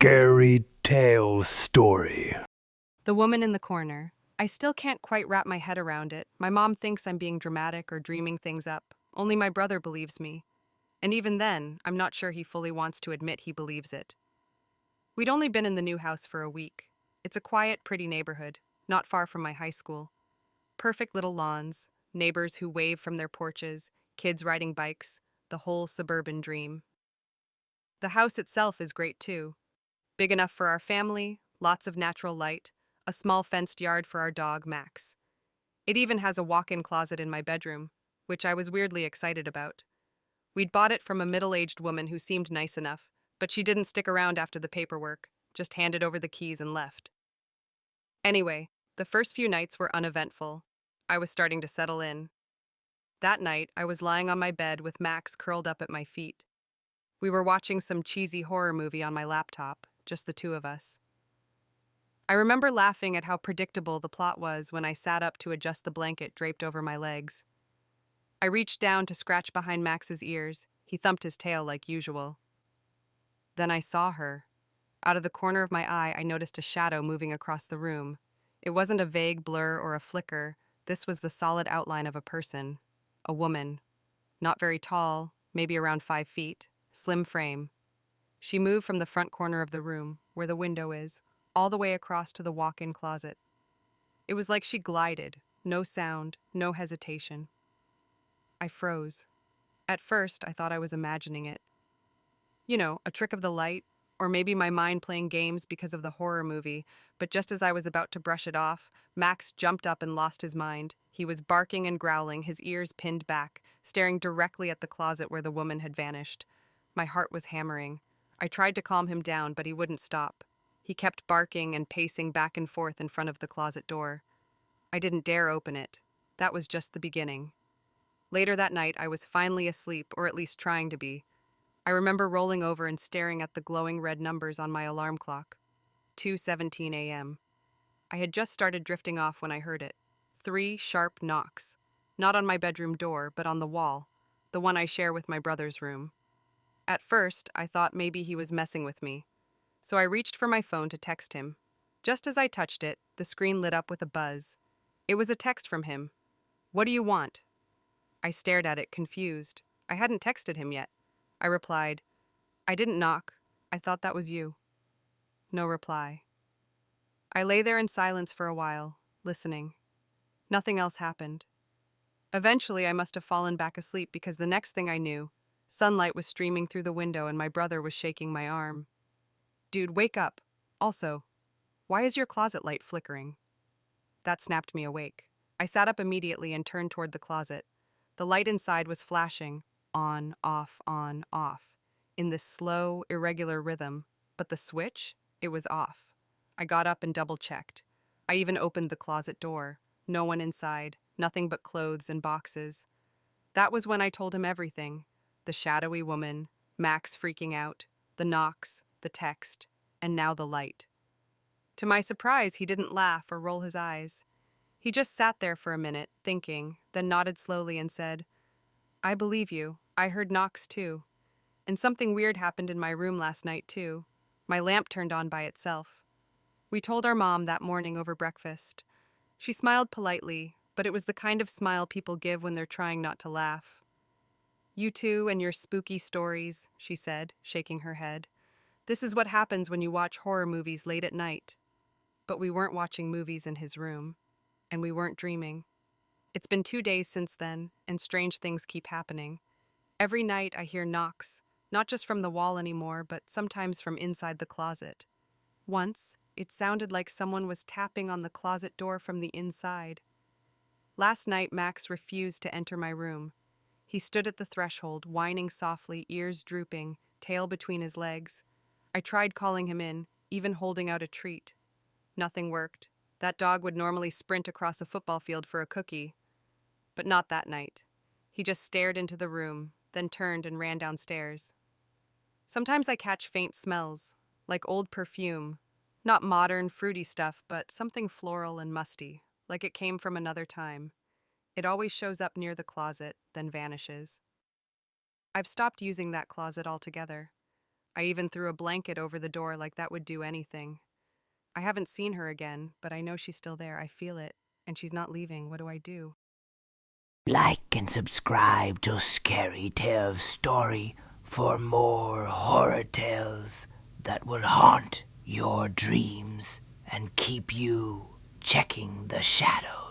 scary tale story. The woman in the corner. I still can't quite wrap my head around it. My mom thinks I'm being dramatic or dreaming things up. Only my brother believes me. And even then, I'm not sure he fully wants to admit he believes it. We'd only been in the new house for a week. It's a quiet, pretty neighborhood, not far from my high school. Perfect little lawns, neighbors who wave from their porches, kids riding bikes, the whole suburban dream. The house itself is great too. Big enough for our family, lots of natural light, a small fenced yard for our dog, Max. It even has a walk-in closet in my bedroom, which I was weirdly excited about. We'd bought it from a middle-aged woman who seemed nice enough, but she didn't stick around after the paperwork, just handed over the keys and left. Anyway, the first few nights were uneventful. I was starting to settle in. That night, I was lying on my bed with Max curled up at my feet. We were watching some cheesy horror movie on my laptop, just the two of us. I remember laughing at how predictable the plot was when I sat up to adjust the blanket draped over my legs. I reached down to scratch behind Max's ears. He thumped his tail like usual. Then I saw her. Out of the corner of my eye, I noticed a shadow moving across the room. It wasn't a vague blur or a flicker. This was the solid outline of a person. A woman. Not very tall, maybe around 5 feet. Slim frame. She moved from the front corner of the room, where the window is, all the way across to the walk-in closet. It was like she glided. No sound, no hesitation. I froze. At first, I thought I was imagining it. You know, a trick of the light, or maybe my mind playing games because of the horror movie, but just as I was about to brush it off, Max jumped up and lost his mind. He was barking and growling, his ears pinned back, staring directly at the closet where the woman had vanished. My heart was hammering. I tried to calm him down, but he wouldn't stop. He kept barking and pacing back and forth in front of the closet door. I didn't dare open it. That was just the beginning. Later that night, I was finally asleep, or at least trying to be. I remember rolling over and staring at the glowing red numbers on my alarm clock. 2:17 a.m. I had just started drifting off when I heard it. 3 sharp knocks. Not on my bedroom door, but on the wall, the one I share with my brother's room. At first, I thought maybe he was messing with me, so I reached for my phone to text him. Just as I touched it, the screen lit up with a buzz. It was a text from him. "What do you want?" I stared at it, confused. I hadn't texted him yet. I replied, "I didn't knock. I thought that was you." No reply. I lay there in silence for a while, listening. Nothing else happened. Eventually, I must have fallen back asleep because the next thing I knew, sunlight was streaming through the window and my brother was shaking my arm. "Dude, wake up. Also, why is your closet light flickering?" That snapped me awake. I sat up immediately and turned toward the closet. The light inside was flashing, on, off, in this slow, irregular rhythm. But the switch? It was off. I got up and double-checked. I even opened the closet door. No one inside, nothing but clothes and boxes. That was when I told him everything. The shadowy woman, Max freaking out, the knocks, the text, and now the light. To my surprise, he didn't laugh or roll his eyes. He just sat there for a minute, thinking, then nodded slowly and said, "I believe you. I heard knocks too. And something weird happened in my room last night too. My lamp turned on by itself." We told our mom that morning over breakfast. She smiled politely, but it was the kind of smile people give when they're trying not to laugh. "You two and your spooky stories," she said, shaking her head. "This is what happens when you watch horror movies late at night." But we weren't watching movies in his room, and we weren't dreaming. It's been 2 days since then, and strange things keep happening. Every night I hear knocks, not just from the wall anymore, but sometimes from inside the closet. Once, it sounded like someone was tapping on the closet door from the inside. Last night, Max refused to enter my room. He stood at the threshold, whining softly, ears drooping, tail between his legs. I tried calling him in, even holding out a treat. Nothing worked. That dog would normally sprint across a football field for a cookie. But not that night. He just stared into the room, then turned and ran downstairs. Sometimes I catch faint smells, like old perfume. Not modern, fruity stuff, but something floral and musty, like it came from another time. It always shows up near the closet, then vanishes. I've stopped using that closet altogether. I even threw a blanket over the door like that would do anything. I haven't seen her again, but I know she's still there. I feel it. And she's not leaving. What do I do? Like and subscribe to Scary Tales Story for more horror tales that will haunt your dreams and keep you checking the shadows.